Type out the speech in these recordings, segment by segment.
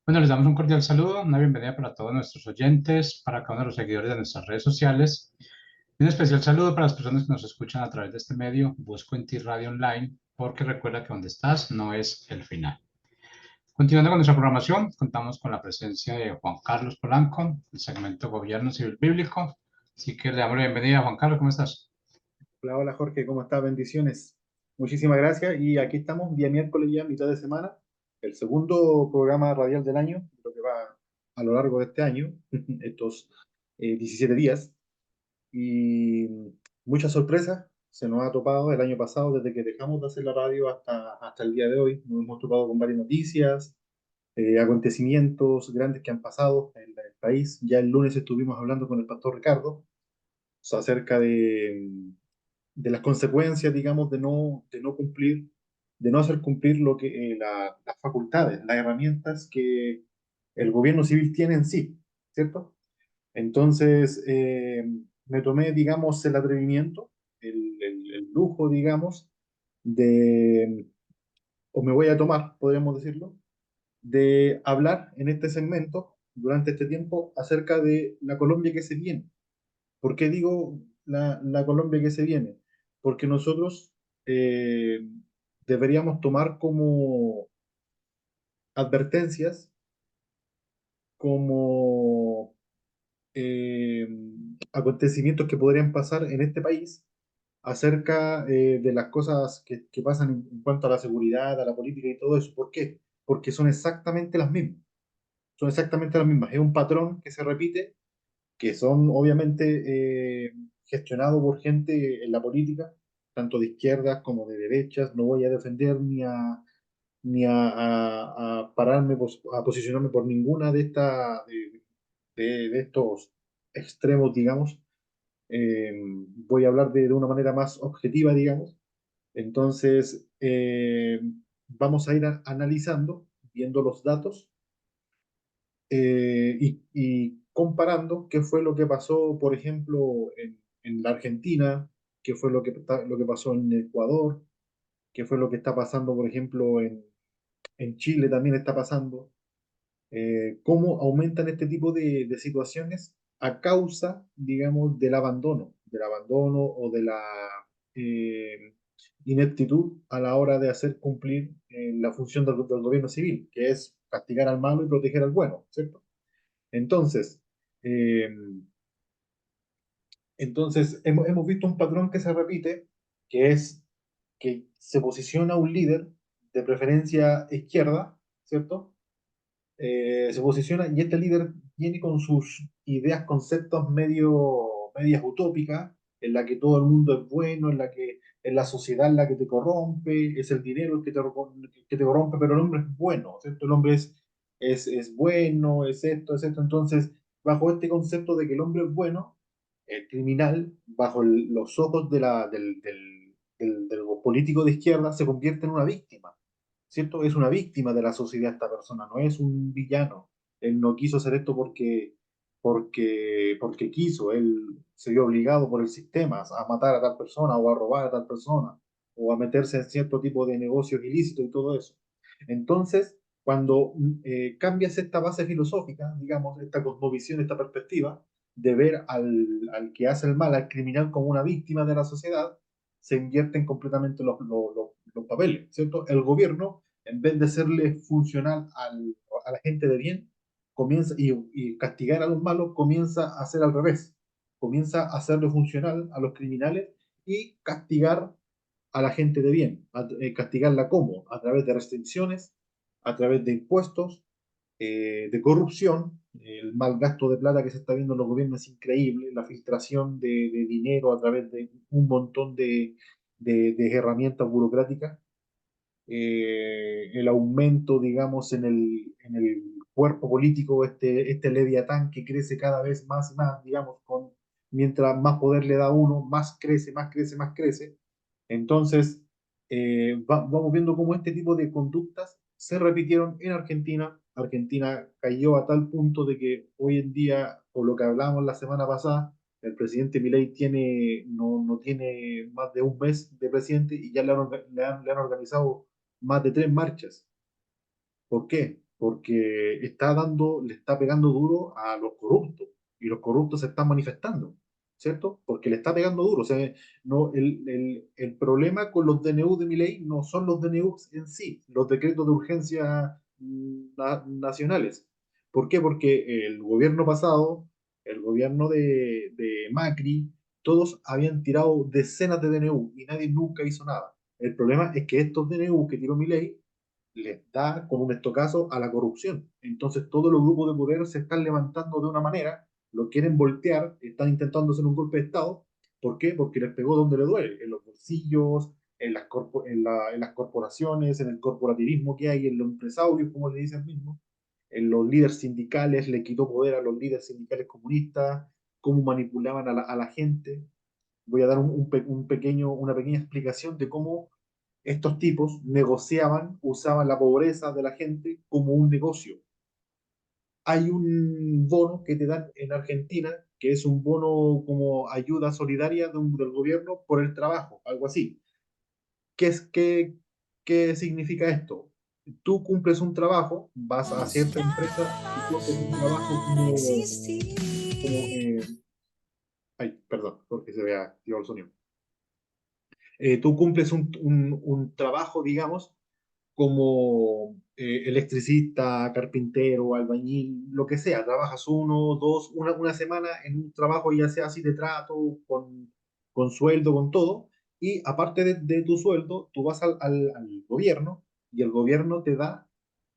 Bueno, les damos un cordial saludo, una bienvenida para todos nuestros oyentes, para cada uno de los seguidores de nuestras redes sociales. Y un especial saludo para las personas que nos escuchan a través de este medio, Busco en Ti Radio Online, porque recuerda que donde estás no es el final. Continuando con nuestra programación, contamos con la presencia de Juan Carlos Polanco, del segmento Gobierno Civil Bíblico. Así que le damos la bienvenida. Juan Carlos, ¿cómo estás? Hola, hola Jorge, ¿cómo estás? Bendiciones. Muchísimas gracias. Y aquí estamos, día miércoles ya, mitad de semana, el segundo programa radial del año, lo que va a lo largo de este año, estos 17 días. Y muchas sorpresas se nos ha topado el año pasado, desde que dejamos de hacer la radio hasta el día de hoy. Nos hemos topado con varias noticias, acontecimientos grandes que han pasado en el país. Ya el lunes estuvimos hablando con el pastor Ricardo acerca de las consecuencias, digamos, de no cumplir, de no hacer cumplir lo que las facultades, las herramientas que el gobierno civil tiene en sí, ¿cierto? Entonces, me tomé, digamos, el atrevimiento, el lujo, digamos, de, o me voy a tomar, podríamos decirlo, de hablar en este segmento, durante este tiempo, acerca de la Colombia que se viene. ¿Por qué digo la Colombia que se viene? Porque nosotros eh, deberíamos tomar como advertencias, como eh, acontecimientos que podrían pasar en este país acerca de las cosas que pasan en cuanto a la seguridad, a la política y todo eso. ¿Por qué? Porque son exactamente las mismas. Son exactamente las mismas. Es un patrón que se repite, que son obviamente gestionados por gente en la política, tanto de izquierdas como de derechas. No voy a defender ni a pararme, a posicionarme por ninguna de estos extremos, digamos. Voy a hablar de una manera más objetiva, digamos. Entonces, vamos a ir analizando, viendo los datos y comparando qué fue lo que pasó, por ejemplo, en la Argentina, qué fue lo que pasó en Ecuador, qué fue lo que está pasando, por ejemplo, en Chile también está pasando, cómo aumentan este tipo de situaciones a causa, digamos, del abandono o de la eh, ineptitud a la hora de hacer cumplir la función del gobierno civil, que es castigar al malo y proteger al bueno, ¿cierto? Entonces, eh, hemos visto un patrón que se repite, que es que se posiciona un líder de preferencia izquierda, ¿cierto? Se posiciona y este líder viene con sus ideas, conceptos medias utópicas, en la que todo el mundo es bueno, en la que es la sociedad la que te corrompe, es el dinero el que te corrompe, pero el hombre es bueno, ¿cierto? El hombre es bueno, es esto. Entonces, bajo este concepto de que el hombre es bueno, el criminal, bajo los ojos del político de izquierda, se convierte en una víctima. ¿Cierto? Es una víctima de la sociedad esta persona, no es un villano. Él no quiso hacer esto porque quiso, él se vio obligado por el sistema a matar a tal persona o a robar a tal persona o a meterse en cierto tipo de negocios ilícitos y todo eso. Entonces, cuando cambias esta base filosófica, digamos, esta cosmovisión, esta perspectiva de ver al que hace el mal, al criminal, como una víctima de la sociedad, se invierten completamente los papeles, ¿cierto? El gobierno, en vez de serle funcional a la gente de bien, comienza y castigar a los malos, comienza a hacer al revés. Comienza a hacerle funcional a los criminales y castigar a la gente de bien. Castigarla ¿cómo? A través de restricciones, a través de impuestos, de corrupción. El mal gasto de plata que se está viendo en los gobiernos es increíble, la filtración de dinero a través de un montón de herramientas burocráticas, el aumento, digamos, en el cuerpo político, este leviatán que crece cada vez más y más, digamos, mientras más poder le da uno, más crece, más crece, más crece. Entonces, vamos viendo cómo este tipo de conductas se repitieron en Argentina. Argentina cayó a tal punto de que hoy en día, por lo que hablábamos la semana pasada, el presidente Milei no tiene más de un mes de presidente y ya le han organizado más de 3 marchas. ¿Por qué? porque le está pegando duro a los corruptos y los corruptos se están manifestando, ¿cierto? Porque le está pegando duro. O sea, no, el problema con los DNU de Milei no son los DNU en sí, los decretos de urgencia nacionales. ¿Por qué? Porque el gobierno pasado, el gobierno de Macri, todos habían tirado decenas de DNU y nadie nunca hizo nada. El problema es que estos DNU que tiró Milei les da con un estocazo a la corrupción. Entonces todos los grupos de poder se están levantando de una manera, lo quieren voltear, están intentando hacer un golpe de Estado. ¿Por qué? Porque les pegó donde le duele, en los bolsillos, en las corporaciones, en el corporativismo que hay, en los empresarios, como le dicen mismo, en los líderes sindicales, le quitó poder a los líderes sindicales comunistas, cómo manipulaban a la gente. Voy a dar una pequeña explicación de cómo estos tipos negociaban, usaban la pobreza de la gente como un negocio. Hay un bono que te dan en Argentina, que es un bono como ayuda solidaria del gobierno por el trabajo, algo así. ¿Qué significa esto? Tú cumples un trabajo, vas a cierta empresa y tú haces un trabajo ay, perdón, porque se vea, dio el sonido. Tú cumples un trabajo, digamos, como electricista, carpintero, albañil, lo que sea, trabajas uno, dos, una semana en un trabajo ya sea así de trato, con sueldo, con todo, y aparte de tu sueldo, tú vas al gobierno y el gobierno te da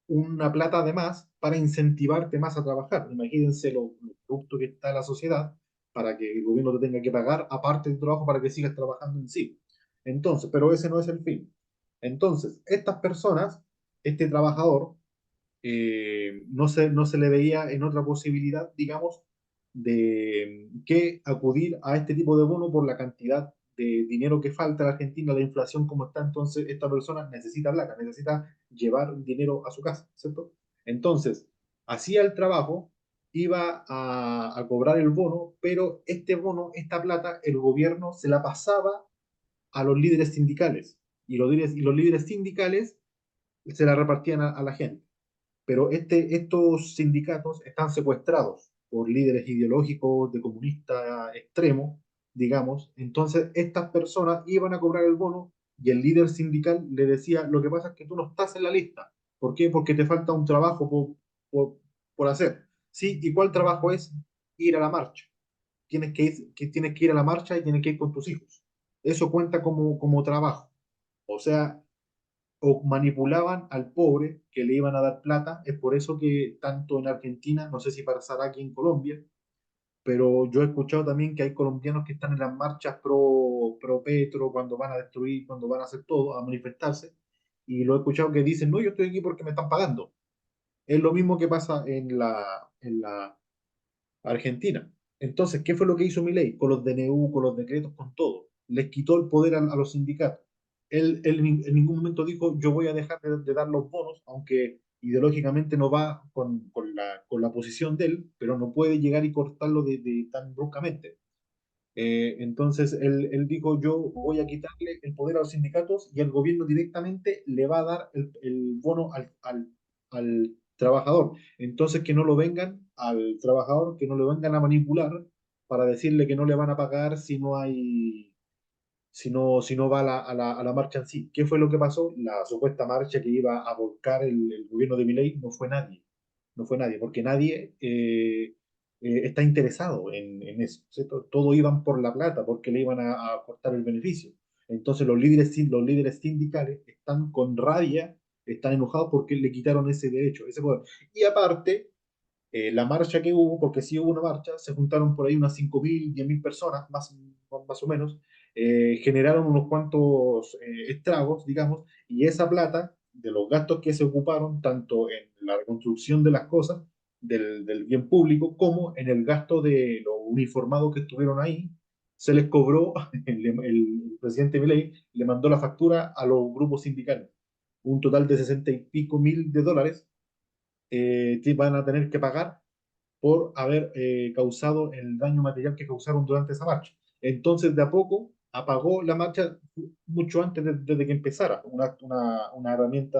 una plata además para incentivarte más a trabajar. Imagínense lo corrupto que está la sociedad para que el gobierno te tenga que pagar aparte del trabajo para que sigas trabajando en sí. Entonces, pero ese no es el fin. Entonces, estas personas, este trabajador, no se le veía en otra posibilidad, digamos, de que acudir a este tipo de bono por la cantidad de dinero que falta a la Argentina, la inflación como está, entonces esta persona necesita plata, necesita llevar dinero a su casa, ¿cierto? Entonces, hacía el trabajo, iba a cobrar el bono, pero este bono, esta plata, el gobierno se la pasaba a los líderes sindicales y los líderes sindicales se la repartían a la gente. Pero estos sindicatos están secuestrados por líderes ideológicos de comunista extremo, digamos. Entonces, estas personas iban a cobrar el bono y el líder sindical le decía, lo que pasa es que tú no estás en la lista. ¿Por qué? Porque te falta un trabajo por, por hacer. ¿Sí? ¿Y cuál trabajo es? Ir a la marcha. Tienes que ir a la marcha y tienes que ir con tus hijos. Eso cuenta como trabajo. O sea, o manipulaban al pobre que le iban a dar plata. Es por eso que tanto en Argentina, no sé si pasará aquí en Colombia, pero yo he escuchado también que hay colombianos que están en las marchas pro Petro, cuando van a destruir, cuando van a hacer todo, a manifestarse, y lo he escuchado que dicen, no, yo estoy aquí porque me están pagando. Es lo mismo que pasa en la Argentina. Entonces, ¿qué fue lo que hizo Milei? Con los DNU, con los decretos, con todo. Les quitó el poder a los sindicatos. Él en ningún momento dijo, yo voy a dejar de dar los bonos, aunque ideológicamente no va con la posición de él, pero no puede llegar y cortarlo de tan bruscamente. Entonces él dijo, yo voy a quitarle el poder a los sindicatos y el gobierno directamente le va a dar el bono al trabajador. Entonces que no lo vengan al trabajador, que no lo vengan a manipular para decirle que no le van a pagar si no va a la marcha en sí. ¿Qué fue lo que pasó? La supuesta marcha que iba a volcar el gobierno de Milei no fue nadie. No fue nadie, porque nadie está interesado en eso, ¿cierto? Todos iban por la plata, porque le iban a cortar el beneficio. Entonces los líderes sindicales están con rabia, están enojados porque le quitaron ese derecho, ese poder. Y aparte, la marcha que hubo, porque sí hubo una marcha, se juntaron por ahí unas 5.000, 10.000 personas, más o menos, generaron unos cuantos estragos, digamos, y esa plata, de los gastos que se ocuparon, tanto en la reconstrucción de las cosas, del bien público, como en el gasto de los uniformados que estuvieron ahí, se les cobró, el presidente Milei le mandó la factura a los grupos sindicales, un total de 60 y pico mil de dólares van a tener que pagar por haber causado el daño material que causaron durante esa marcha. Entonces, de a poco, apagó la marcha mucho antes desde que empezara, una herramienta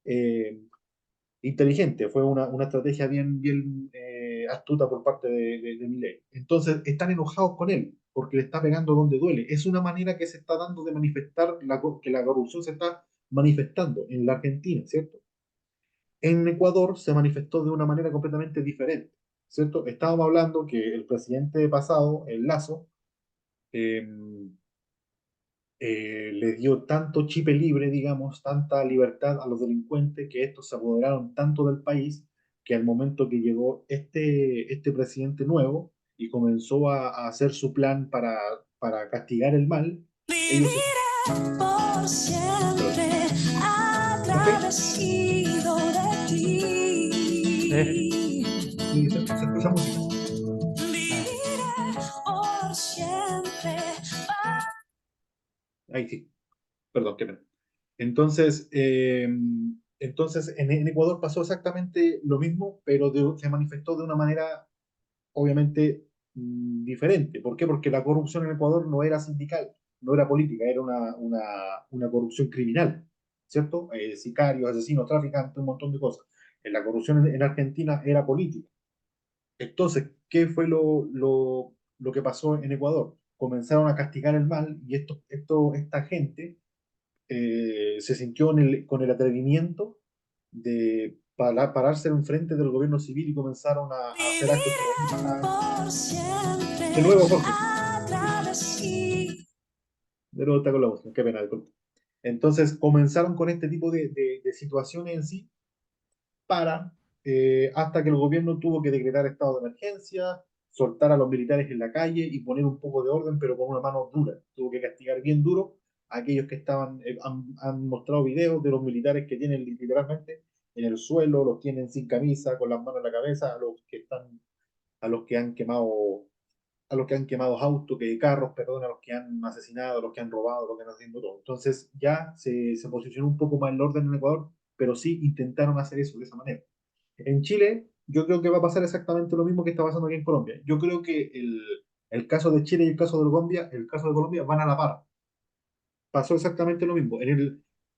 eh, inteligente, fue una estrategia bien astuta por parte de Milei. Entonces, están enojados con él, porque le está pegando donde duele. Es una manera que se está dando de manifestar que la corrupción se está manifestando en la Argentina, ¿cierto? En Ecuador se manifestó de una manera completamente diferente, ¿cierto? Estábamos hablando que el presidente pasado, el Lazo, eh, le dio tanto chipe libre, digamos, tanta libertad a los delincuentes, que estos se apoderaron tanto del país, que al momento que llegó este presidente nuevo y comenzó a hacer su plan para castigar el mal, ellos... Por Perdón. siempre Ok, agradecido de ti. sí, se escucha música. Viviré por siempre. Ahí sí, perdón, qué pena. Entonces, entonces en Ecuador pasó exactamente lo mismo, pero se manifestó de una manera obviamente diferente. ¿Por qué? Porque la corrupción en Ecuador no era sindical, no era política, era una corrupción criminal, ¿cierto? Sicarios, asesinos, traficantes, un montón de cosas. La corrupción en Argentina era política. Entonces, ¿qué fue lo que pasó en Ecuador? Comenzaron a castigar el mal y esta gente se sintió con el atrevimiento de pararse en frente del gobierno civil y comenzaron a hacer actos Viviré terroristas. por siempre De nuevo, Jorge, agradecido. de nuevo está con la voz, qué pena, disculpe. Entonces comenzaron con este tipo de situaciones en sí para, hasta que el gobierno tuvo que decretar estado de emergencia, soltar a los militares en la calle y poner un poco de orden, pero con una mano dura. Tuvo que castigar bien duro a aquellos que estaban, han mostrado videos de los militares que tienen literalmente en el suelo, los tienen sin camisa, con las manos en la cabeza, a los que han quemado autos, carros, perdón, a los que han asesinado, a los que han robado, a los que han haciendo todo. Entonces ya se posicionó un poco más el orden en Ecuador, pero sí intentaron hacer eso de esa manera. En Chile, yo creo que va a pasar exactamente lo mismo que está pasando aquí en Colombia. Yo creo que el caso de Chile y el caso de Colombia van a la par. Pasó exactamente lo mismo.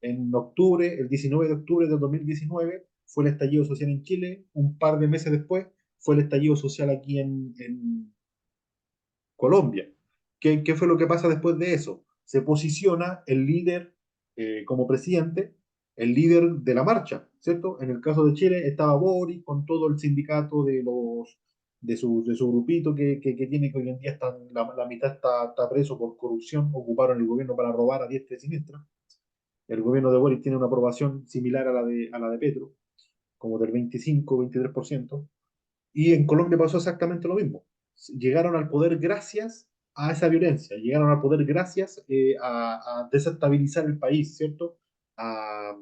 En octubre, el 19 de octubre del 2019, fue el estallido social en Chile. Un par de meses después, fue el estallido social aquí en Colombia. ¿Qué fue lo que pasa después de eso? Se posiciona el líder como presidente, el líder de la marcha, ¿cierto? En el caso de Chile estaba Boris con todo el sindicato de su grupito que tiene, que hoy en día la mitad está preso por corrupción, ocuparon el gobierno para robar a diestra y siniestra. El gobierno de Boris tiene una aprobación similar a la de Petro, como del 25-23%. Y en Colombia pasó exactamente lo mismo. Llegaron al poder gracias a esa violencia, llegaron al poder gracias a desestabilizar el país, ¿cierto? A,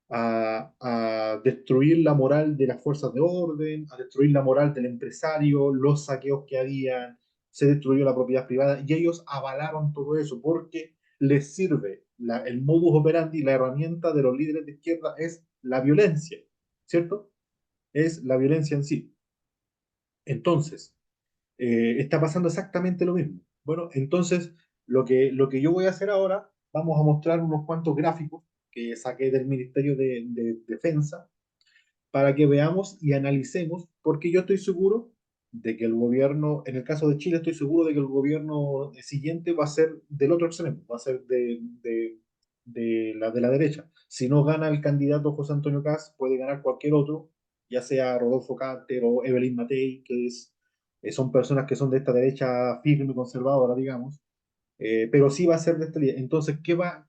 a destruir la moral de las fuerzas de orden, a destruir la moral del empresario, los saqueos que habían, se destruyó la propiedad privada y ellos avalaron todo eso porque les sirve el modus operandi, la herramienta de los líderes de izquierda es la violencia, ¿cierto? Es la violencia en sí. Entonces, está pasando exactamente lo mismo. Bueno, entonces lo que yo voy a hacer ahora, vamos a mostrar unos cuantos gráficos que saqué del Ministerio de Defensa para que veamos y analicemos, porque yo estoy seguro de que el gobierno, en el caso de Chile, estoy seguro de que el gobierno siguiente va a ser del otro extremo, va a ser de la derecha. Si no gana el candidato José Antonio Caz, puede ganar cualquier otro, ya sea Rodolfo Carter o Evelyn Matei, son personas que son de esta derecha firme, conservadora, digamos, pero sí va a ser de esta línea. Entonces,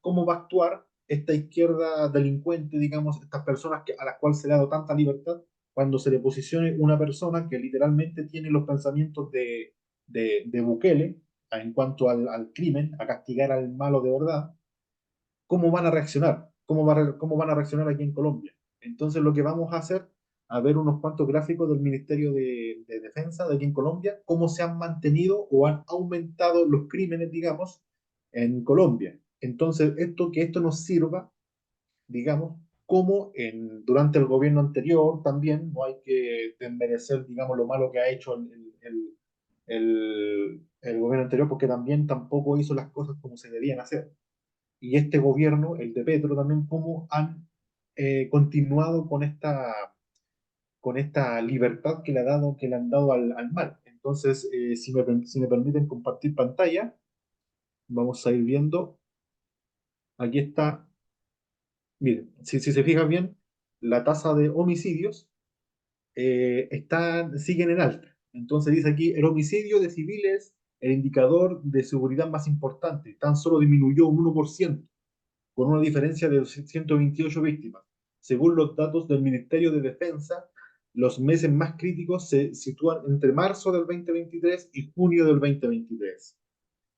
¿cómo va a actuar esta izquierda delincuente, digamos, estas personas a las cuales se le ha dado tanta libertad, cuando se le posicione una persona que literalmente tiene los pensamientos de Bukele en cuanto al crimen, a castigar al malo de verdad? ¿Cómo van a reaccionar? ¿Cómo van a reaccionar aquí en Colombia? Entonces, lo que vamos a hacer, a ver unos cuantos gráficos del Ministerio de Defensa de aquí en Colombia, cómo se han mantenido o han aumentado los crímenes, digamos, en Colombia. Entonces, que esto nos sirva, digamos, como durante el gobierno anterior también, no hay que desmerecer, digamos, lo malo que ha hecho el gobierno anterior, porque también tampoco hizo las cosas como se debían hacer. Y este gobierno, el de Petro también, cómo han continuado con esta libertad que le, ha dado, que le han dado al mal. Entonces, si me permiten compartir pantalla, vamos a ir viendo. Aquí está, miren, si se fijan bien, la tasa de homicidios siguen en alta. Entonces dice aquí, el homicidio de civiles, el indicador de seguridad más importante, tan solo disminuyó un 1%, con una diferencia de 128 víctimas. Según los datos del Ministerio de Defensa, los meses más críticos se sitúan entre marzo del 2023 y junio del 2023,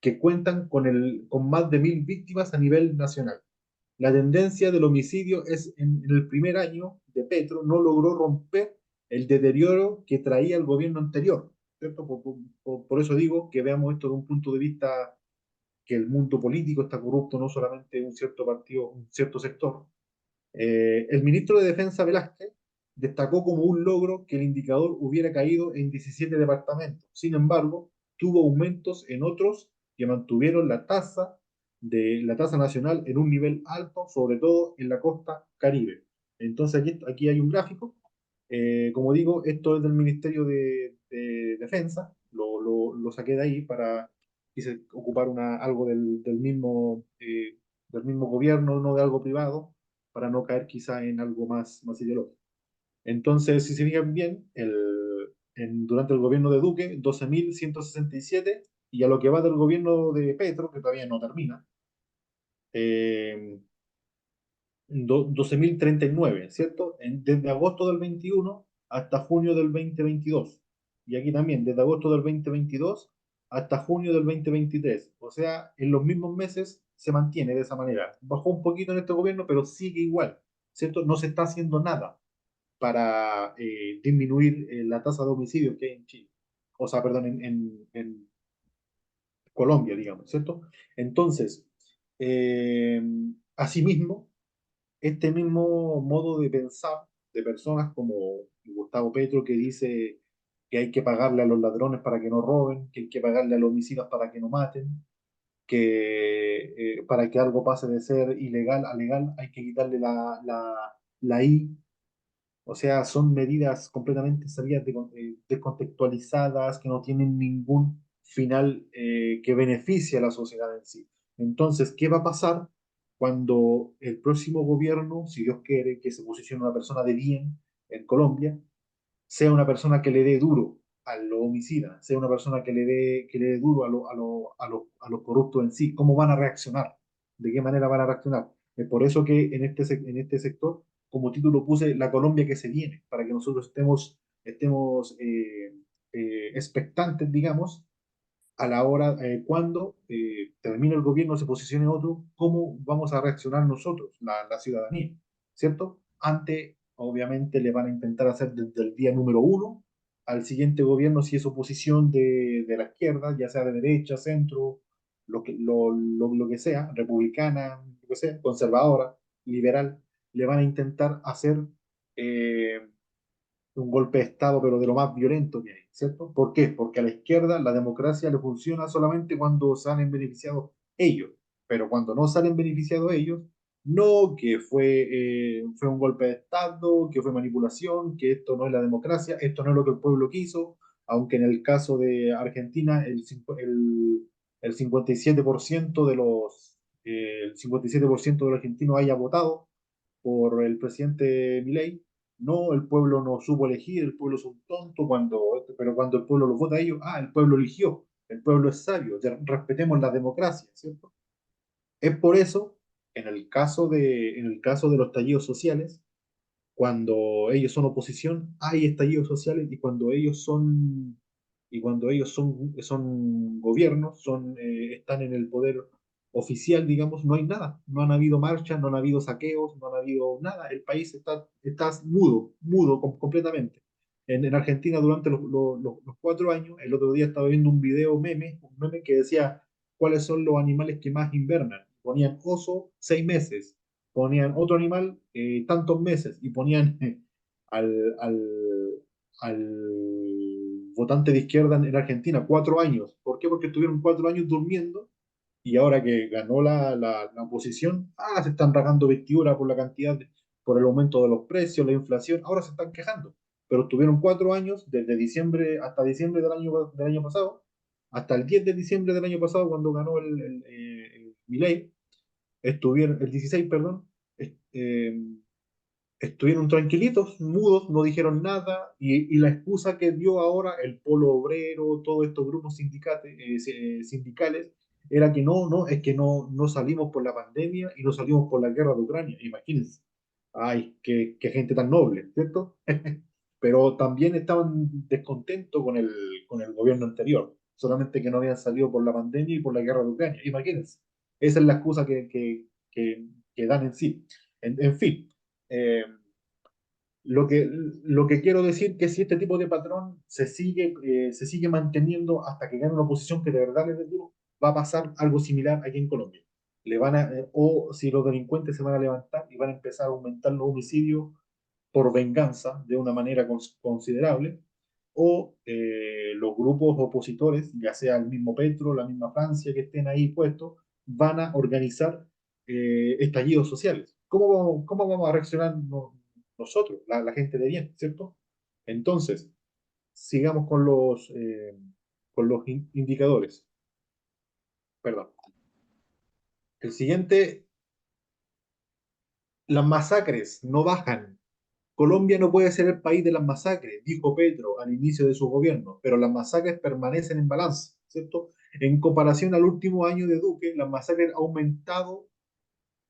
que cuentan con más de 1.000 víctimas a nivel nacional. La tendencia del homicidio es en el primer año de Petro no logró romper el deterioro que traía el gobierno anterior, ¿cierto? Por eso digo que veamos esto de un punto de vista que el mundo político está corrupto, no solamente un cierto partido, un cierto sector. El ministro de Defensa Velázquez destacó como un logro que el indicador hubiera caído en 17 departamentos. Sin embargo, tuvo aumentos en otros que mantuvieron la tasa nacional en un nivel alto, sobre todo en la costa Caribe. Entonces aquí hay un gráfico. Como digo, esto es del Ministerio de Defensa. Lo saqué de ahí para quise ocupar algo del mismo gobierno, no de algo privado, para no caer quizá en algo más ideológico. Entonces, si se fijan bien, durante el gobierno de Duque, 12.167, y a lo que va del gobierno de Petro, que todavía no termina, eh, 12.039, ¿cierto? Desde agosto del 21 hasta junio del 2022. Y aquí también, desde agosto del 2022 hasta junio del 2023. O sea, en los mismos meses se mantiene de esa manera. Bajó un poquito en este gobierno, pero sigue igual, ¿cierto? No se está haciendo nada para disminuir la tasa de homicidios que hay en Chile. O sea, perdón, en Colombia, digamos, ¿cierto? Entonces, eh, asimismo, este mismo modo de pensar de personas como Gustavo Petro, que dice que hay que pagarle a los ladrones para que no roben, que hay que pagarle a los homicidas para que no maten, que para que algo pase de ser ilegal a legal hay que quitarle la I. O sea, son medidas completamente salidas descontextualizadas, que no tienen ningún final que beneficie a la sociedad en sí. Entonces, ¿qué va a pasar cuando el próximo gobierno, si Dios quiere, que se posicione una persona de bien en Colombia, sea una persona que le dé duro a los homicidas, sea una persona que le dé duro a los corruptos en sí? ¿Cómo van a reaccionar? ¿De qué manera van a reaccionar? Es por eso que en este sector, como título puse La Colombia que se viene, para que nosotros estemos expectantes, digamos, a la hora cuando termine el gobierno, se posicione otro, cómo vamos a reaccionar nosotros, la ciudadanía, ¿cierto? Ante, obviamente, le van a intentar hacer desde el día número uno al siguiente gobierno, si es oposición de la izquierda, ya sea de derecha, centro, lo que sea, republicana, lo que sea, conservadora, liberal, le van a intentar hacer eh, un golpe de Estado, pero de lo más violento que hay, ¿cierto? ¿Por qué? Porque a la izquierda la democracia le funciona solamente cuando salen beneficiados ellos, pero cuando no salen beneficiados ellos, no, que fue un golpe de Estado, que fue manipulación, que esto no es la democracia, esto no es lo que el pueblo quiso, aunque en el caso de Argentina el 57% el 57% de los argentinos haya votado por el presidente Milei. No, el pueblo no supo elegir, el pueblo es un tonto, pero cuando el pueblo lo vota a ellos, el pueblo eligió, el pueblo es sabio, respetemos la democracia, ¿cierto? Es por eso, en el caso de los estallidos sociales, cuando ellos son oposición, hay estallidos sociales, y cuando ellos son gobiernos, están en el poder oficial, digamos, no hay nada. No han habido marchas, no han habido saqueos, no han habido nada. El país está mudo completamente. En Argentina, durante los 4 años, el otro día estaba viendo un meme que decía cuáles son los animales que más invernan. Ponían oso 6 meses, ponían otro animal tantos meses, y ponían al, al, al votante de izquierda en Argentina 4 años. ¿Por qué? Porque estuvieron 4 años durmiendo, y ahora que ganó la oposición, se están ragando vestidura por la cantidad por el aumento de los precios, la inflación, ahora se están quejando, pero tuvieron 4 años, desde diciembre hasta diciembre del año pasado, hasta el 10 de diciembre del año pasado, cuando ganó el Milei, estuvieron, el 16, perdón, estuvieron tranquilitos, mudos, no dijeron nada, y la excusa que dio ahora el Polo Obrero, todos estos grupos sindicales, era que es que no salimos por la pandemia y no salimos por la guerra de Ucrania, imagínense. Ay, qué gente tan noble, ¿cierto? Pero también estaban descontentos con el gobierno anterior, solamente que no habían salido por la pandemia y por la guerra de Ucrania, imagínense. Esa es la excusa que dan en sí. En fin, eh, lo que quiero decir que si este tipo de patrón se sigue manteniendo hasta que gane una oposición que de verdad le dé duro, va a pasar algo similar aquí en Colombia. O si los delincuentes se van a levantar y van a empezar a aumentar los homicidios por venganza de una manera considerable, o los grupos opositores, ya sea el mismo Petro, la misma Francia que estén ahí puestos, van a organizar estallidos sociales. ¿Cómo vamos a reaccionar nosotros, la gente de bien, ¿cierto? Entonces, sigamos con los indicadores. Perdón. El siguiente, las masacres no bajan. Colombia no puede ser el país de las masacres, dijo Petro al inicio de su gobierno, pero las masacres permanecen en balance, ¿cierto? En comparación al último año de Duque, las masacres aumentaron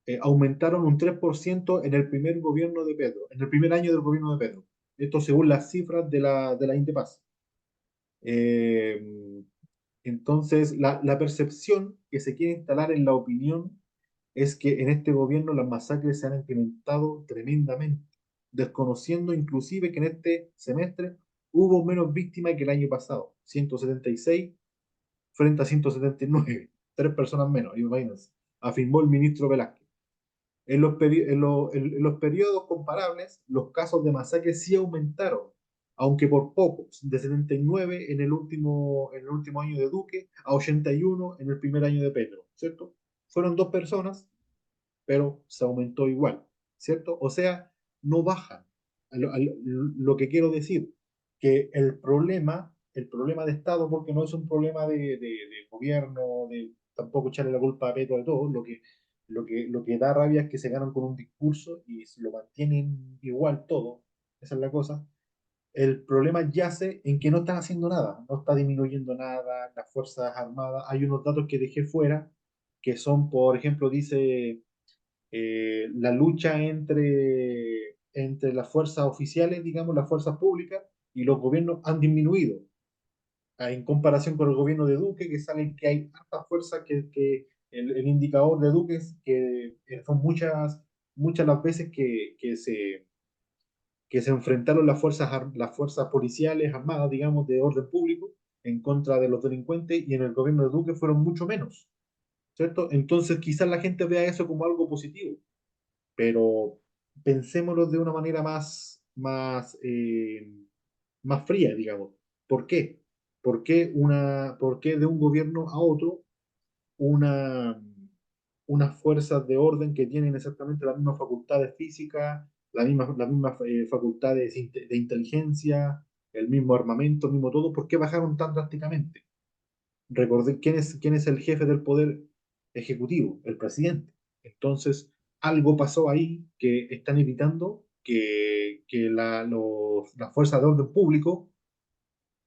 un 3% en el primer gobierno de Petro, en el primer año del gobierno de Petro. Esto según las cifras de la Indepaz. Eh, entonces, la percepción que se quiere instalar en la opinión es que en este gobierno las masacres se han incrementado tremendamente, desconociendo inclusive que en este semestre hubo menos víctimas que el año pasado, 176 frente a 179, 3 personas menos, imagínense, afirmó el ministro Velázquez. En los periodos comparables, los casos de masacre sí aumentaron, aunque por poco, de 79 en el último año de Duque a 81 en el primer año de Petro, ¿cierto? Fueron 2 personas, pero se aumentó igual, ¿cierto? O sea, no bajan. Lo que quiero decir, que el problema de Estado, porque no es un problema de gobierno, tampoco echarle la culpa a Petro de todo, lo que da rabia es que se ganan con un discurso y lo mantienen igual todo, esa es la cosa. El problema yace en que no están haciendo nada, no está disminuyendo nada, las Fuerzas Armadas. Hay unos datos que dejé fuera, que son, por ejemplo, dice la lucha entre las fuerzas oficiales, digamos, las fuerzas públicas y los gobiernos han disminuido. En comparación con el gobierno de Duque, que salen que hay tantas fuerzas que el indicador de Duque es que son muchas las veces que se enfrentaron las fuerzas policiales armadas, digamos, de orden público en contra de los delincuentes, y en el gobierno de Duque fueron mucho menos, ¿cierto? Entonces quizás la gente vea eso como algo positivo, pero pensémoslo de una manera más fría, digamos. ¿Por qué? ¿Por qué de un gobierno a otro una, unas fuerzas de orden que tienen exactamente las mismas facultades físicas, las mismas facultades de inteligencia, el mismo armamento, el mismo todo, ¿por qué bajaron tan drásticamente? Recordé quién es el jefe del poder ejecutivo, el presidente. Entonces, algo pasó ahí que están evitando que las fuerzas de orden público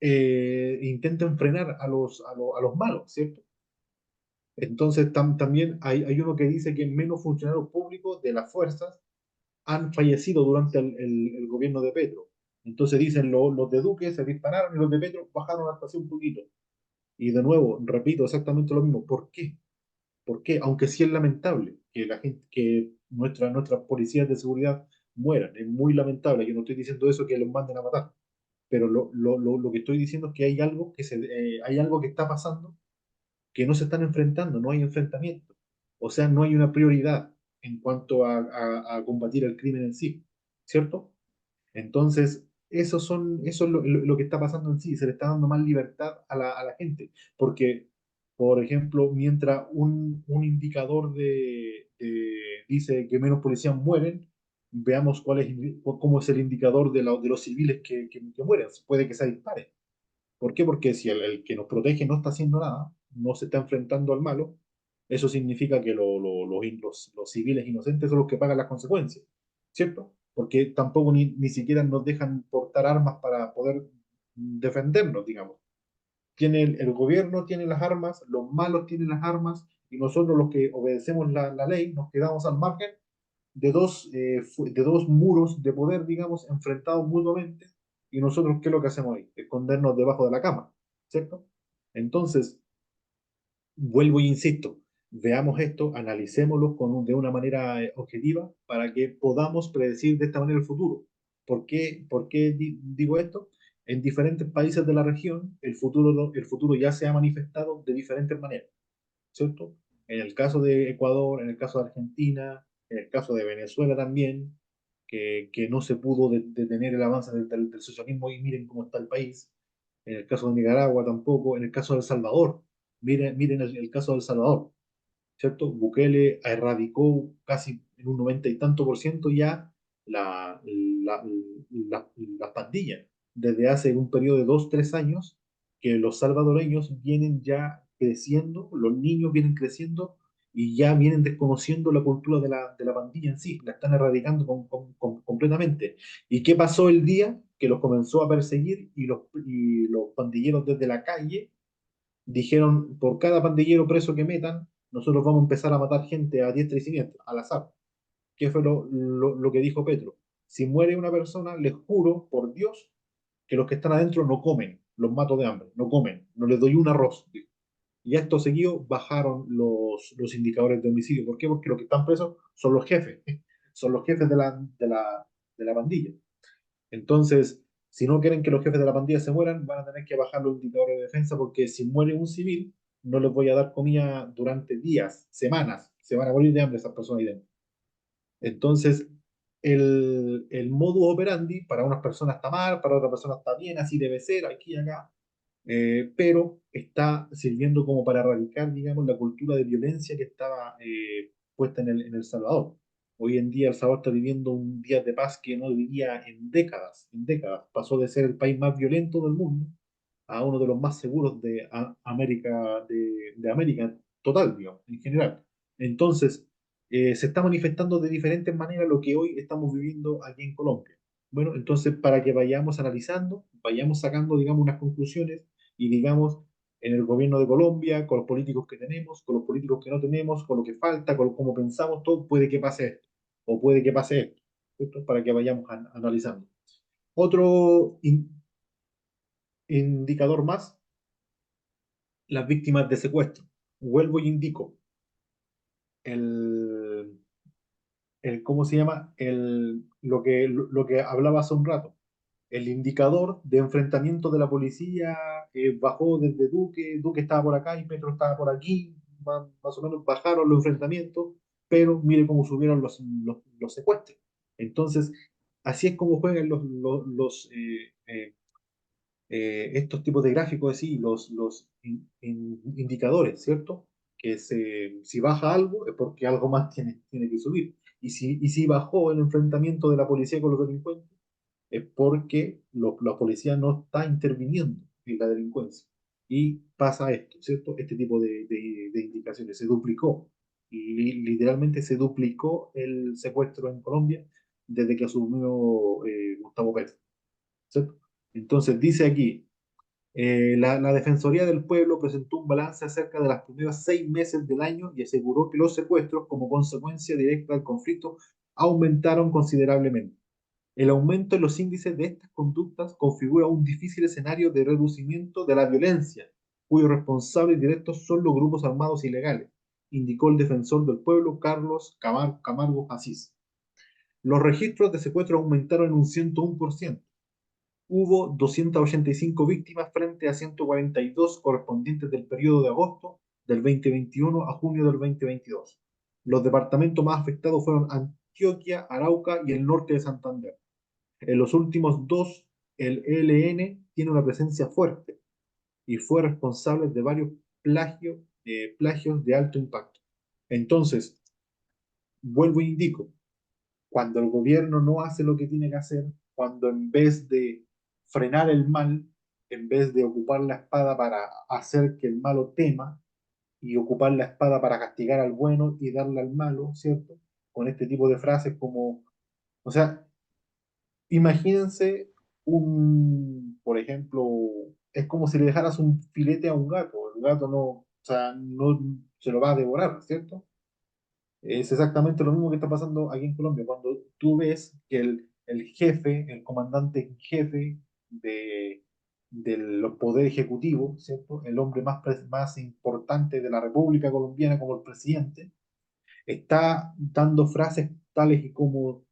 intenten frenar a los malos, ¿cierto? Entonces, también hay uno que dice que menos funcionarios públicos de las fuerzas han fallecido durante el gobierno de Petro. Entonces dicen, los de Duque se dispararon y los de Petro bajaron hasta así un poquito. Y de nuevo, repito exactamente lo mismo. ¿Por qué? ¿Por qué? Aunque sí es lamentable que nuestras policías de seguridad mueran. Es muy lamentable. Yo no estoy diciendo eso que los manden a matar. Pero lo que estoy diciendo es que hay algo que está pasando, que no se están enfrentando, no hay enfrentamiento. O sea, no hay una prioridad en cuanto a combatir el crimen en sí, ¿cierto? Entonces, eso es lo que está pasando en sí, se le está dando más libertad a la gente, porque, por ejemplo, mientras un indicador dice que menos policías mueren, veamos cómo es el indicador de los civiles que mueren. Puede que se dispare. ¿Por qué? Porque si el que nos protege no está haciendo nada, no se está enfrentando al malo, eso significa que los civiles inocentes son los que pagan las consecuencias, ¿cierto? Porque tampoco ni siquiera nos dejan portar armas para poder defendernos, digamos. El gobierno tiene las armas, los malos tienen las armas, y nosotros los que obedecemos la ley nos quedamos al margen de dos muros de poder, digamos, enfrentados mutuamente, y nosotros, ¿qué es lo que hacemos ahí? Escondernos debajo de la cama, ¿cierto? Entonces, vuelvo y insisto, veamos esto, analicémoslo de una manera objetiva para que podamos predecir de esta manera el futuro. ¿Por qué digo esto? En diferentes países de la región, el futuro ya se ha manifestado de diferentes maneras, ¿cierto? En el caso de Ecuador, en el caso de Argentina, en el caso de Venezuela también, que no se pudo detener el avance del socialismo, y miren cómo está el país. En el caso de Nicaragua tampoco, en el caso de El Salvador, miren el caso de El Salvador, ¿cierto? Bukele erradicó casi en un 90 y tanto por ciento ya las pandillas. Desde hace un periodo de 2, 3 años que los salvadoreños vienen ya creciendo, los niños vienen creciendo y ya vienen desconociendo la cultura de la pandilla en sí, la están erradicando completamente. ¿Y qué pasó el día que los comenzó a perseguir y los pandilleros desde la calle dijeron, por cada pandillero preso que metan, nosotros vamos a empezar a matar gente a diestra y siniestra, al azar? ¿Qué fue lo que dijo Petro? Si muere una persona, les juro por Dios que los que están adentro no comen, los mato de hambre, no comen, no les doy un arroz. Y esto seguido bajaron los indicadores de homicidio. ¿Por qué? Porque los que están presos son los jefes, son los jefes de la pandilla. Entonces, si no quieren que los jefes de la pandilla se mueran, van a tener que bajar los indicadores de defensa, porque si muere un civil, no les voy a dar comida durante días, semanas. Se van a morir de hambre esas personas ahí dentro. Entonces, el modus operandi para unas personas está mal, para otras personas está bien, así debe ser, aquí y acá, pero está sirviendo como para erradicar, digamos, la cultura de violencia que estaba puesta en El Salvador. Hoy en día El Salvador está viviendo un día de paz que no vivía en décadas, en décadas. Pasó de ser el país más violento del mundo a uno de los más seguros de América total, digamos, en general. Entonces, se está manifestando de diferentes maneras lo que hoy estamos viviendo aquí en Colombia. Bueno, entonces, para que vayamos analizando, vayamos sacando, digamos, unas conclusiones, y digamos, en el gobierno de Colombia, con los políticos que tenemos, con los políticos que no tenemos, con lo que falta, con cómo pensamos, todo, puede que pase esto, o puede que pase esto, ¿cierto? Para que vayamos analizando. Otro indicador más, las víctimas de secuestro. Vuelvo y indico, el, ¿cómo se llama? Lo que hablaba hace un rato. El indicador de enfrentamiento de la policía bajó desde Duque estaba por acá y Petro estaba por aquí, más o menos bajaron los enfrentamientos, pero mire cómo subieron los secuestros. Entonces, así es como juegan estos tipos de gráficos, así, los indicadores, ¿cierto? Si baja algo es porque algo más tiene que subir. Y si bajó el enfrentamiento de la policía con los delincuentes, es porque la policía no está interviniendo en la delincuencia. Y pasa esto, ¿cierto? Este tipo de indicaciones. Se duplicó. Y literalmente se duplicó el secuestro en Colombia desde que asumió Gustavo Petro, ¿cierto? Entonces dice aquí, la Defensoría del Pueblo presentó un balance acerca de los primeros 6 meses del año y aseguró que los secuestros, como consecuencia directa del conflicto, aumentaron considerablemente. El aumento en los índices de estas conductas configura un difícil escenario de reducimiento de la violencia, cuyos responsables directos son los grupos armados ilegales, indicó el defensor del pueblo Carlos Camargo Asís. Los registros de secuestro aumentaron en un 101%. Hubo 285 víctimas frente a 142 correspondientes del periodo de agosto del 2021 a junio del 2022. Los departamentos más afectados fueron Antioquia, Arauca y el norte de Santander. En los últimos dos, el ELN tiene una presencia fuerte y fue responsable de varios plagios de alto impacto. Entonces, vuelvo e indico, cuando el gobierno no hace lo que tiene que hacer, cuando en vez de frenar el mal, en vez de ocupar la espada para hacer que el malo tema y ocupar la espada para castigar al bueno y darle al malo, ¿cierto? Con este tipo de frases como, o sea, imagínense por ejemplo, es como si le dejaras un filete a un gato, el gato no, o sea, no se lo va a devorar, ¿cierto? Es exactamente lo mismo que está pasando aquí en Colombia. Cuando tú ves que el jefe, el comandante en jefe del poder ejecutivo, ¿cierto? El hombre más importante de la República Colombiana como el presidente, está dando frases tales y como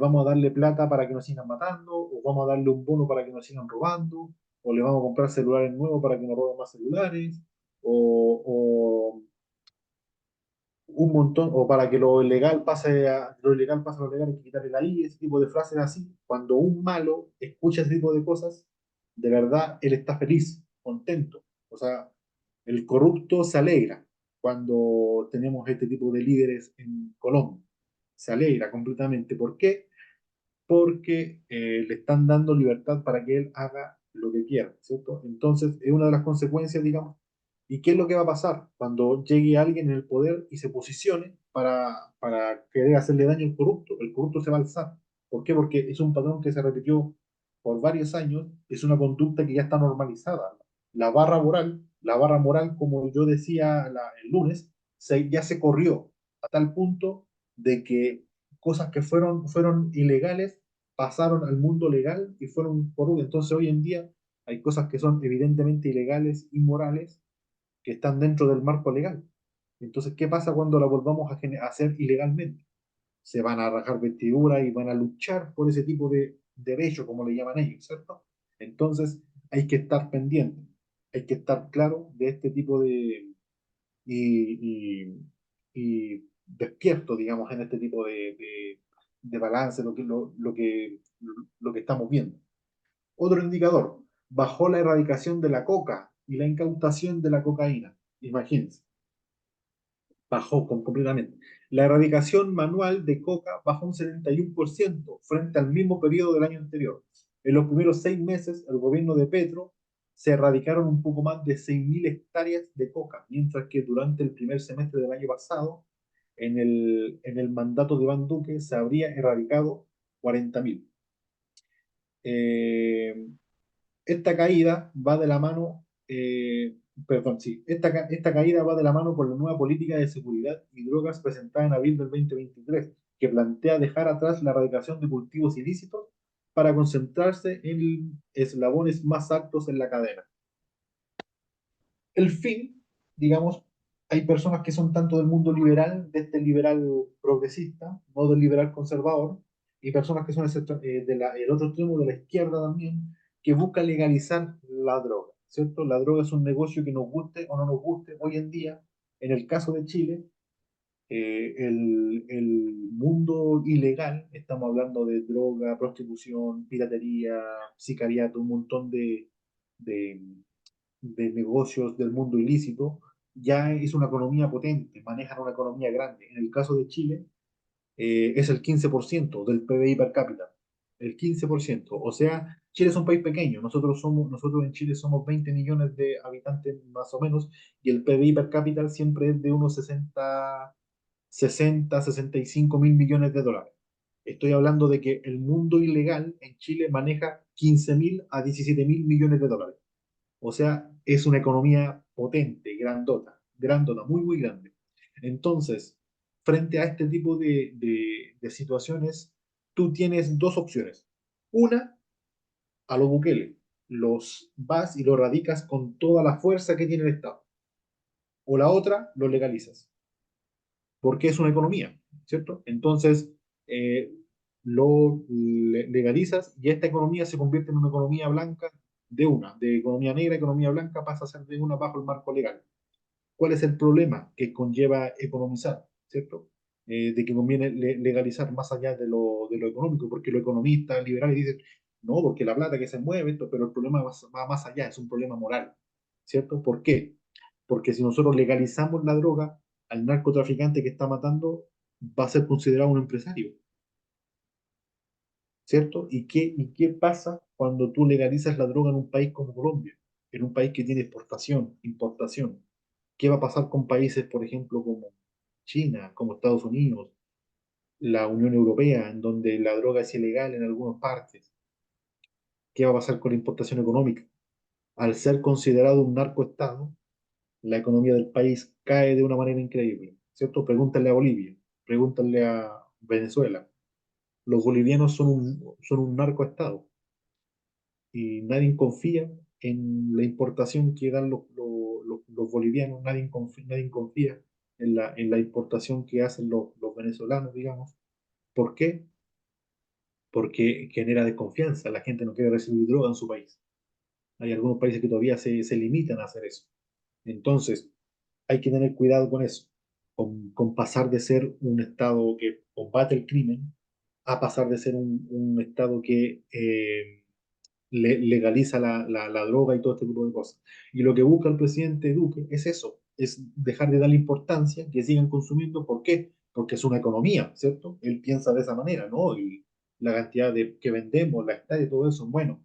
vamos a darle plata para que nos sigan matando, o vamos a darle un bono para que nos sigan robando, o le vamos a comprar celulares nuevos para que nos roben más celulares, o un montón, o para que lo ilegal pase a lo legal, hay que quitarle la I, ese tipo de frases así. Cuando un malo escucha ese tipo de cosas, de verdad él está feliz, contento. O sea, el corrupto se alegra cuando tenemos este tipo de líderes en Colombia. Se alegra completamente. ¿Por qué? Porque le están dando libertad para que él haga lo que quiera, ¿cierto? Entonces, es una de las consecuencias, digamos. ¿Y qué es lo que va a pasar cuando llegue alguien en el poder y se posicione para querer hacerle daño al corrupto? El corrupto se va a alzar. ¿Por qué? Porque es un patrón que se repitió por varios años, es una conducta que ya está normalizada. La barra moral, como yo decía el lunes, ya se corrió a tal punto de que cosas que fueron ilegales pasaron al mundo legal y fueron corruptas. Entonces hoy en día hay cosas que son evidentemente ilegales, inmorales, que están dentro del marco legal. Entonces, ¿qué pasa cuando la volvamos a hacer ilegalmente? Se van a rajar vestiduras y van a luchar por ese tipo de derecho, como le llaman ellos, ¿cierto? Entonces, hay que estar pendiente, hay que estar claro de este tipo y despierto, digamos, en este tipo de balance, lo que estamos viendo. Otro indicador, bajó la erradicación de la coca y la incautación de la cocaína. Imagínense, bajó completamente. La erradicación manual de coca bajó un 71% frente al mismo periodo del año anterior. En los primeros 6 meses, el gobierno de Petro se erradicaron un poco más de 6.000 hectáreas de coca, mientras que durante el primer semestre del año pasado, en el mandato de Iván Duque, se habría erradicado 40.000. Eh, esta caída va de la mano, perdón, sí, esta caída va de la mano con la nueva política de seguridad y drogas presentada en abril del 2023, que plantea dejar atrás la erradicación de cultivos ilícitos para concentrarse en eslabones más altos en la cadena. El fin, digamos, hay personas que son tanto del mundo liberal, de este liberal progresista, no del liberal conservador, y personas que son el otro extremo de la izquierda también, que buscan legalizar la droga, ¿cierto? La droga es un negocio que nos guste o no nos guste hoy en día. En el caso de Chile, el mundo ilegal, estamos hablando de droga, prostitución, piratería, sicariato, un montón de de negocios del mundo ilícito, ya es una economía potente, manejan una economía grande. En el caso de Chile, es el 15% del PBI per cápita. El 15%. O sea, Chile es un país pequeño. Nosotros en Chile somos 20 millones de habitantes más o menos, y el PBI per cápita siempre es de unos 65.000 millones de dólares. Estoy hablando de que el mundo ilegal en Chile maneja 15.000 a 17.000 millones de dólares. O sea, es una economía potente, grandota, grandota, muy, muy grande. Entonces, frente a este tipo de situaciones, tú tienes dos opciones. Una, a lo Bukele, los vas y lo radicas con toda la fuerza que tiene el Estado. O la otra, lo legalizas, porque es una economía, ¿cierto? Entonces, eh, lo legalizas y esta economía se convierte en una economía blanca de economía negra a economía blanca pasa a ser de una bajo el marco legal. ¿Cuál es el problema que conlleva economizar, ¿cierto? De que conviene legalizar más allá de lo económico, porque los economistas liberales dicen, no, porque la plata que se mueve, pero el problema va más allá, es un problema moral, ¿cierto? ¿Por qué? Porque si nosotros legalizamos la droga, al narcotraficante que está matando va a ser considerado un empresario. ¿cierto? Y qué pasa cuando tú legalizas la droga en un país como Colombia, en un país que tiene exportación, importación? ¿Qué va a pasar con países, por ejemplo, como China, como Estados Unidos, la Unión Europea, en donde la droga es ilegal en algunas partes? ¿Qué va a pasar con la importación económica? Al ser considerado un narcoestado, la economía del país cae de una manera increíble, ¿cierto? Pregúntale a Bolivia, pregúntale a Venezuela. Los bolivianos son un narcoestado y nadie confía en la importación que dan los bolivianos, nadie confía en la importación que hacen los venezolanos, digamos. ¿Por qué? Porque genera desconfianza, la gente no quiere recibir droga en su país. Hay algunos países que todavía se limitan a hacer eso. Entonces, hay que tener cuidado con eso, con pasar de ser un Estado que combate el crimen a pasar de ser un Estado que legaliza la droga y todo este tipo de cosas. Y lo que busca el presidente Duque es eso, es dejar de darle importancia, que sigan consumiendo. ¿Por qué? Porque es una economía, ¿cierto? Él piensa de esa manera, ¿no? Y la cantidad de que vendemos, la estadia y todo eso, bueno,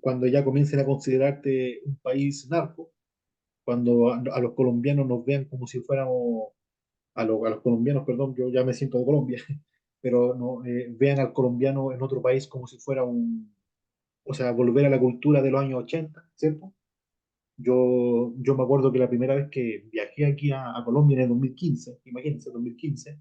cuando ya comiencen a considerarte un país narco, cuando a los colombianos nos vean como si fuéramos, a los colombianos, perdón, yo ya me siento de Colombia, pero no, vean al colombiano en otro país como si fuera o sea, volver a la cultura de los años 80, ¿cierto? Yo me acuerdo que la primera vez que viajé aquí a Colombia en el 2015, imagínense, 2015,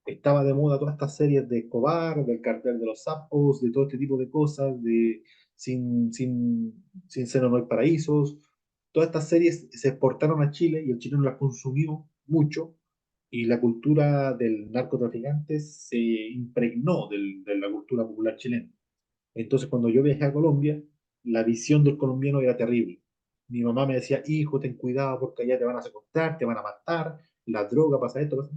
estaba de moda todas estas series de Escobar, del cartel de los sapos, de todo este tipo de cosas, de Sin Seno no hay paraísos. Todas estas series se exportaron a Chile y el chileno las consumió mucho y la cultura del narcotraficante se impregnó de la cultura popular chilena. Entonces, cuando yo viajé a Colombia, la visión del colombiano era terrible. Mi mamá me decía, hijo, ten cuidado porque allá te van a secuestrar, te van a matar, la droga pasa esto, pasa...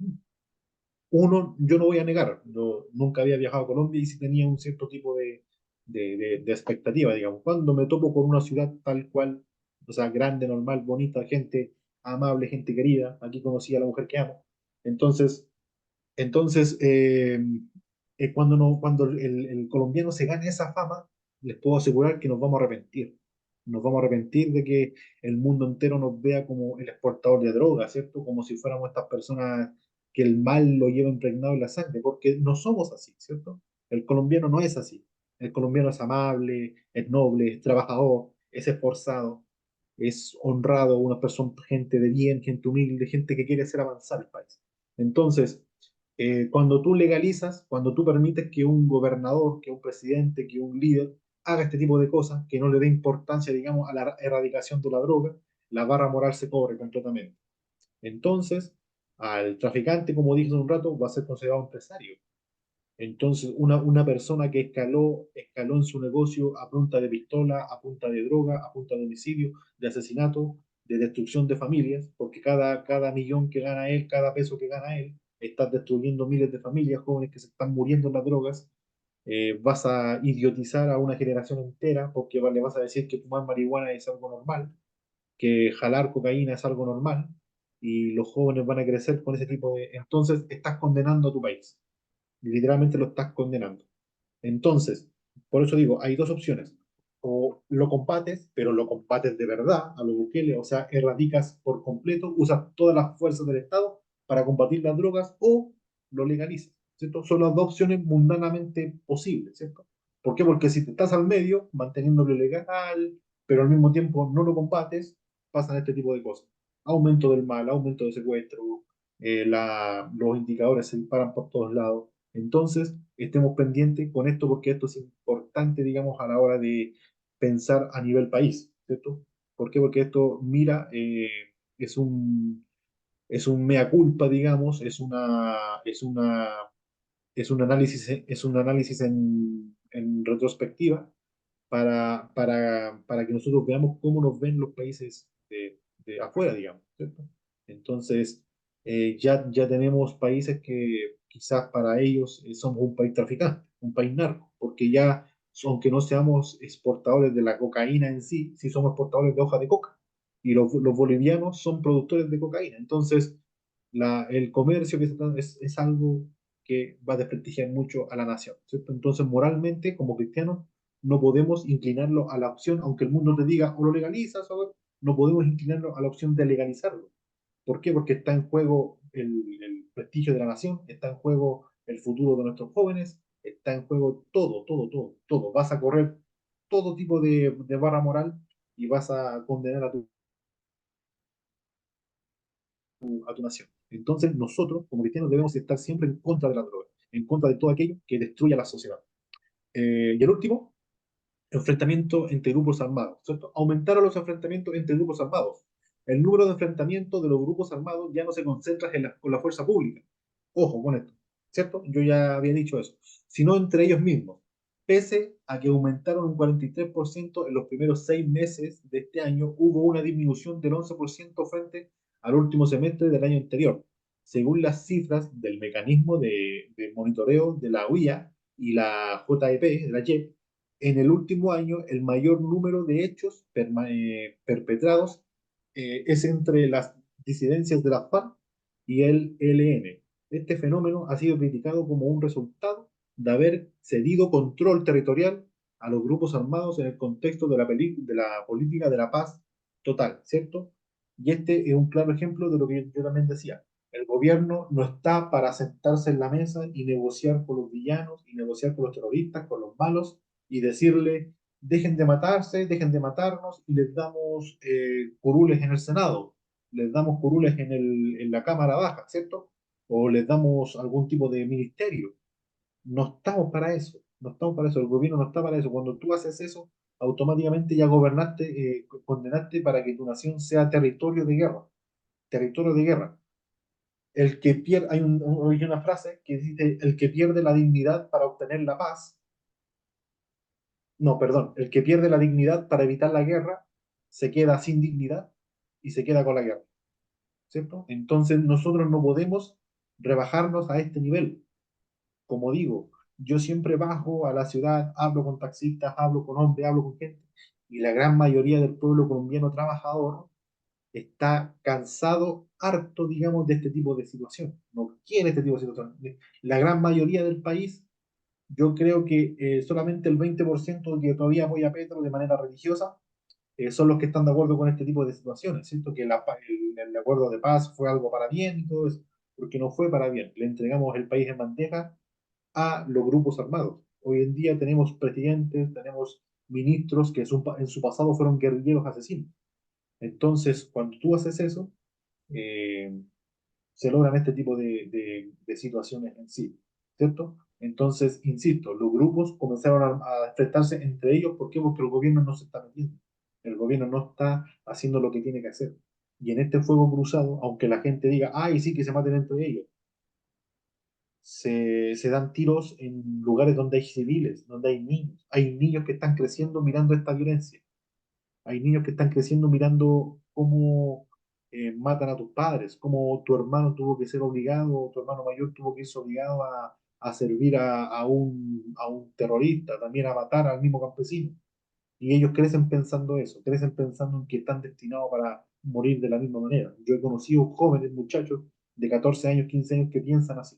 Uno, yo no voy a negar, yo nunca había viajado a Colombia y sí tenía un cierto tipo de expectativa, digamos. Cuando me topo con una ciudad tal cual, o sea, grande, normal, bonita, gente amable, gente querida, aquí conocí a la mujer que amo. Entonces, entonces, cuando, no, cuando el colombiano se gane esa fama, les puedo asegurar que nos vamos a arrepentir. Nos vamos a arrepentir de que el mundo entero nos vea como el exportador de drogas, ¿cierto? Como si fuéramos estas personas que el mal lo lleva impregnado en la sangre, porque no somos así, ¿cierto? El colombiano no es así. El colombiano es amable, es noble, es trabajador, es esforzado, es honrado, una persona, gente de bien, gente humilde, gente que quiere hacer avanzar el país. Entonces, cuando tú legalizas, cuando tú permites que un gobernador, que un presidente, que un líder haga este tipo de cosas, que no le dé importancia, digamos, a la erradicación de la droga, la barra moral se cobre completamente. Entonces, al traficante, como dije hace un rato, va a ser considerado empresario. Entonces, una persona que escaló en su negocio a punta de pistola, a punta de droga, a punta de homicidio, de asesinato, de destrucción de familias, porque cada millón que gana él, cada peso que gana él, está destruyendo miles de familias, jóvenes que se están muriendo en las drogas. Vas a idiotizar a una generación entera porque le vas a decir que fumar marihuana es algo normal, que jalar cocaína es algo normal, y los jóvenes van a crecer con ese tipo de... Entonces, estás condenando a tu país, literalmente lo estás condenando. Entonces, por eso digo, hay dos opciones. O lo combates, pero lo combates de verdad a lo Bukele, o sea, erradicas por completo, usas todas las fuerzas del Estado para combatir las drogas, o lo legalizas, ¿cierto? Son las dos opciones mundanamente posibles, ¿cierto? ¿Por qué? Porque si te estás al medio, manteniéndolo legal, pero al mismo tiempo no lo combates, pasan este tipo de cosas. Aumento del mal, aumento de secuestro, los indicadores se disparan por todos lados. Entonces, estemos pendientes con esto porque esto es importante, digamos, a la hora de pensar a nivel país, ¿cierto? ¿Por qué? Porque esto, mira, es un mea culpa, digamos, es un análisis en retrospectiva para que nosotros veamos cómo nos ven los países de afuera, digamos, ¿cierto? Entonces, ya tenemos países que quizás para ellos somos un país traficante, un país narco, porque ya, aunque no seamos exportadores de la cocaína en sí, sí somos exportadores de hoja de coca. Y los bolivianos son productores de cocaína. Entonces, el comercio es algo que va a desprestigiar mucho a la nación, ¿cierto? Entonces, moralmente, como cristianos, no podemos inclinarlo a la opción, aunque el mundo te diga o lo legalizas, o no podemos inclinarlo a la opción de legalizarlo. ¿Por qué? Porque está en juego el prestigio de la nación, está en juego el futuro de nuestros jóvenes, está en juego todo, todo, todo, todo. Vas a correr todo tipo de barra moral y vas a condenar a tu nación. Entonces, nosotros, como cristianos, debemos estar siempre en contra de la droga, en contra de todo aquello que destruya la sociedad. Y el último, enfrentamiento entre grupos armados, ¿cierto? Aumentaron los enfrentamientos entre grupos armados. El número de enfrentamientos de los grupos armados ya no se concentra con la fuerza pública. Ojo con esto, ¿cierto? Yo ya había dicho eso. Sino entre ellos mismos. Pese a que aumentaron un 43% en los primeros 6 meses de este año, hubo una disminución del 11% frente al último semestre del año anterior, según las cifras del mecanismo de monitoreo de la UIA y la JEP, de la JEP. En el último año, el mayor número de hechos perpetrados es entre las disidencias de la FARC y el ELN. Este fenómeno ha sido criticado como un resultado de haber cedido control territorial a los grupos armados en el contexto de la política de la paz total, ¿cierto? Y este es un claro ejemplo de lo que yo también decía. El gobierno no está para sentarse en la mesa y negociar con los villanos, y negociar con los terroristas, con los malos, y decirle, dejen de matarse, dejen de matarnos, y les damos curules en el Senado, les damos curules en la Cámara Baja, ¿cierto? O les damos algún tipo de ministerio. No estamos para eso, no estamos para eso, el gobierno no está para eso. Cuando tú haces eso, automáticamente ya gobernaste, condenaste para que tu nación sea territorio de guerra, territorio de guerra. El que pierde, hay una frase que dice, el que pierde la dignidad para obtener la paz, no, perdón, el que pierde la dignidad para evitar la guerra, se queda sin dignidad y se queda con la guerra, ¿cierto? Entonces nosotros no podemos rebajarnos a este nivel. Como digo, yo siempre bajo a la ciudad, hablo con taxistas, hablo con hombres, hablo con gente, y la gran mayoría del pueblo colombiano trabajador está cansado, harto, digamos, de este tipo de situación. No quiere este tipo de situación. La gran mayoría del país, yo creo que solamente el 20% que todavía apoya a Petro de manera religiosa son los que están de acuerdo con este tipo de situaciones. Siento que el acuerdo de paz fue algo para bien y todo eso, porque no fue para bien. Le entregamos el país en bandeja a los grupos armados. Hoy en día tenemos presidentes, tenemos ministros que en su pasado fueron guerrilleros asesinos. Entonces, cuando tú haces eso, eh, se logran este tipo de situaciones en sí, ¿cierto? Entonces, insisto, los grupos comenzaron a enfrentarse entre ellos. ¿Por qué? Porque el gobierno no se está metiendo. El gobierno no está haciendo lo que tiene que hacer. Y en este fuego cruzado, aunque la gente diga, ay, sí, que se maten entre ellos, se dan tiros en lugares donde hay civiles, donde hay niños que están creciendo mirando esta violencia. Hay niños que están creciendo mirando cómo matan a tus padres, cómo tu hermano tuvo que ser obligado, tu hermano mayor tuvo que irse obligado a servir a un terrorista, también a matar al mismo campesino. Y ellos crecen pensando eso, crecen pensando en que están destinados para morir de la misma manera. Yo he conocido jóvenes muchachos de 14 años, 15 años que piensan así.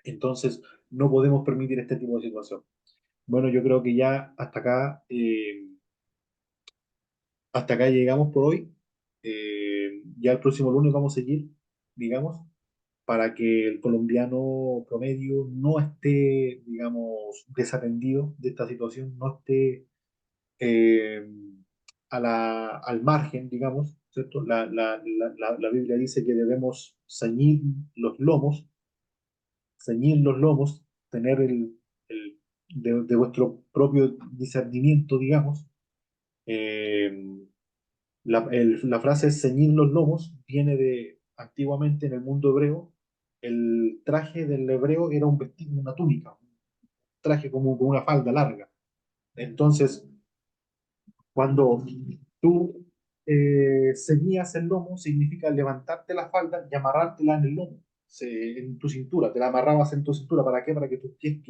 Entonces, no podemos permitir este tipo de situación. Bueno, yo creo que ya hasta acá llegamos por hoy. Ya el próximo lunes vamos a seguir, digamos, para que el colombiano promedio no esté, digamos, desatendido de esta situación, no esté eh, al margen, digamos, ¿cierto? La Biblia dice que debemos ceñir los lomos, tener de vuestro propio discernimiento, digamos. Eh, la frase ceñir los lomos viene de, antiguamente en el mundo hebreo, el traje del hebreo era un vestido, una túnica, un traje como con una falda larga. Entonces, cuando tú ceñías el lomo, significa levantarte la falda y amarrártela en el lomo, en tu cintura, te la amarrabas en tu cintura. ¿Para qué? Para que tus pies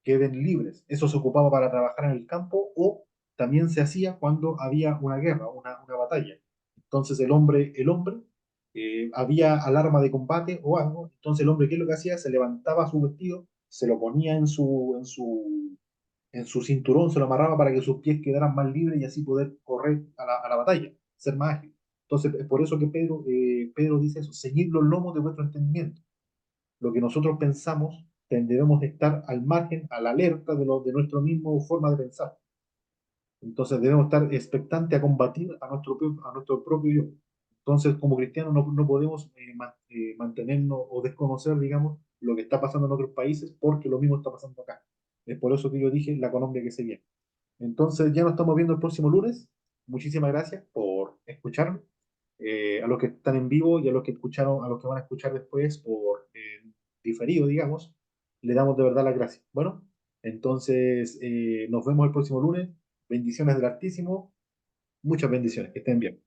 queden libres. Eso se ocupaba para trabajar en el campo, o también se hacía cuando había una guerra, una batalla. Entonces el hombre había alarma de combate o algo, entonces el hombre, ¿qué es lo que hacía? Se levantaba su vestido, se lo ponía en su cinturón, se lo amarraba para que sus pies quedaran más libres y así poder correr a la batalla, ser más ágil. Entonces, es por eso que Pedro dice eso, ceñid los lomos de vuestro entendimiento. Lo que nosotros pensamos, debemos estar al margen, a la alerta de nuestra misma forma de pensar. Entonces debemos estar expectantes a combatir a nuestro propio yo. Entonces, como cristianos, no podemos mantenernos o desconocer, digamos, lo que está pasando en otros países, porque lo mismo está pasando acá. Es por eso que yo dije la Colombia que se viene. Entonces, ya nos estamos viendo el próximo lunes. Muchísimas gracias por escucharme. A los que están en vivo y a los que escucharon, a los que van a escuchar después por diferido, digamos, le damos de verdad las gracias. Bueno, entonces nos vemos el próximo lunes. Bendiciones del Altísimo. Muchas bendiciones. Que estén bien.